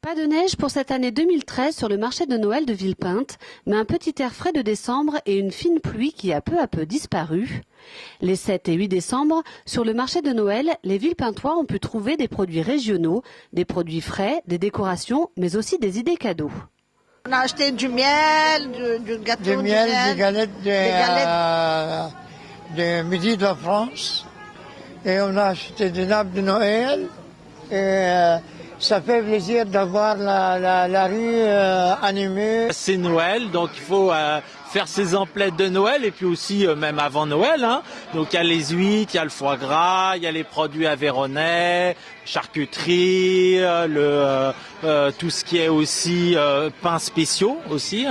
Pas de neige pour cette année 2013 sur le marché de Noël de Villepinte, mais un petit air frais de décembre et une fine pluie qui a peu à peu disparu. Les 7 et 8 décembre, sur le marché de Noël, les Villepintois ont pu trouver des produits régionaux, des produits frais, des décorations, mais aussi des idées cadeaux. On a acheté du miel, du gâteau, des galettes de midi de la France. Et on a acheté des nappes de Noël. Et ça fait plaisir d'avoir la rue animée. C'est Noël, donc il faut faire ses emplettes de Noël et puis aussi même avant Noël. Donc il y a les huîtres, il y a le foie gras, il y a les produits aveyronnais, charcuterie, tout ce qui est aussi pains spéciaux aussi.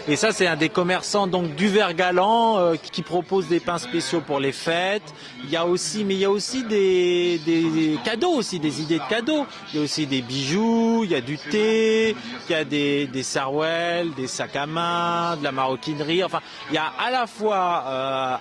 Et ça c'est un des commerçants donc du Vert-Galant qui propose des pains spéciaux pour les fêtes. Il y a aussi des cadeaux aussi, des idées de cadeaux. Il y a aussi des bijoux, il y a du thé, il y a des sarouels, des sacs à main, de la maroquinerie. Enfin, il y a à la fois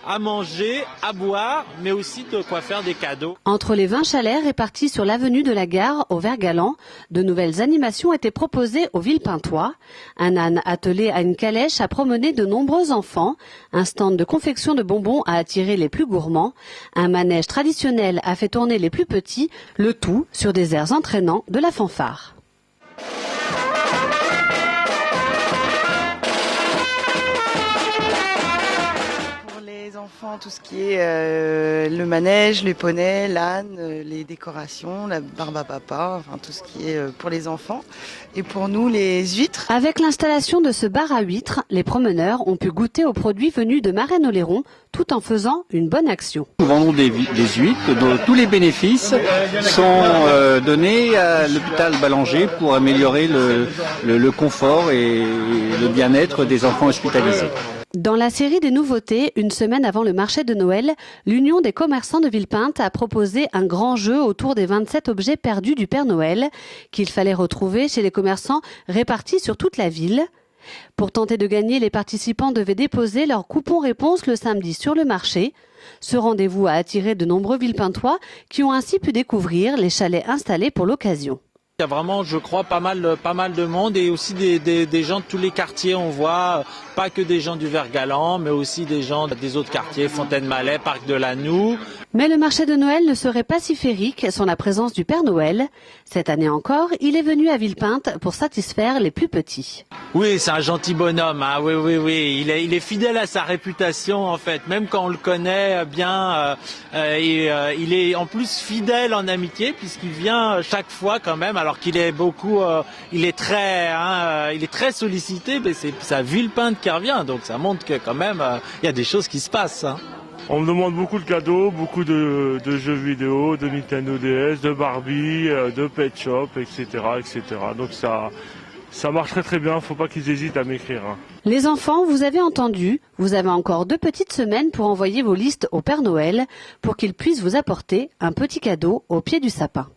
à manger, à boire, mais aussi de quoi faire des cadeaux. Entre les 20 chalets répartis sur l'avenue de la Gare au Vert-Galant, de nouvelles animations étaient proposées aux Villepintois. Un âne attelé à une calèche a promené de nombreux enfants. Un stand de confection de bonbons a attiré les plus gourmands. Un manège traditionnel a fait tourner les plus petits, le tout sur des airs entraînants de la fanfare. Tout ce qui est le manège, les poneys, l'âne, les décorations, la barbe à papa, enfin tout ce qui est pour les enfants. Et pour nous, les huîtres. Avec l'installation de ce bar à huîtres, les promeneurs ont pu goûter aux produits venus de Marennes-Oléron tout en faisant une bonne action. Nous vendons des huîtres dont tous les bénéfices sont donnés à l'hôpital Ballanger pour améliorer le confort et le bien-être des enfants hospitalisés. Dans la série des nouveautés, une semaine avant le marché de Noël, l'Union des commerçants de Villepinte a proposé un grand jeu autour des 27 objets perdus du Père Noël qu'il fallait retrouver chez les commerçants répartis sur toute la ville. Pour tenter de gagner, les participants devaient déposer leur coupon-réponse le samedi sur le marché. Ce rendez-vous a attiré de nombreux Villepintois qui ont ainsi pu découvrir les chalets installés pour l'occasion. Il y a vraiment, je crois, pas mal de monde et aussi des gens de tous les quartiers. On voit pas que des gens du Vert-Galant, mais aussi des gens des autres quartiers, Fontaine-Malais, Parc de la Noue. Mais le marché de Noël ne serait pas si féerique sans la présence du Père Noël. Cette année encore, il est venu à Villepinte pour satisfaire les plus petits. Oui, c'est un gentil bonhomme. Oui. Il est fidèle à sa réputation en fait. Même quand on le connaît bien, il est en plus fidèle en amitié puisqu'il vient chaque fois quand même. Alors qu'il est il est très sollicité, mais c'est sa Villepinte qui revient. Donc ça montre que quand même, il y a des choses qui se passent. On me demande beaucoup de cadeaux, beaucoup de jeux vidéo, de Nintendo DS, de Barbie, de Pet Shop, etc. Donc ça marche très bien, faut pas qu'ils hésitent à m'écrire. Les enfants, vous avez entendu, vous avez encore 2 petites semaines pour envoyer vos listes au Père Noël pour qu'il puisse vous apporter un petit cadeau au pied du sapin.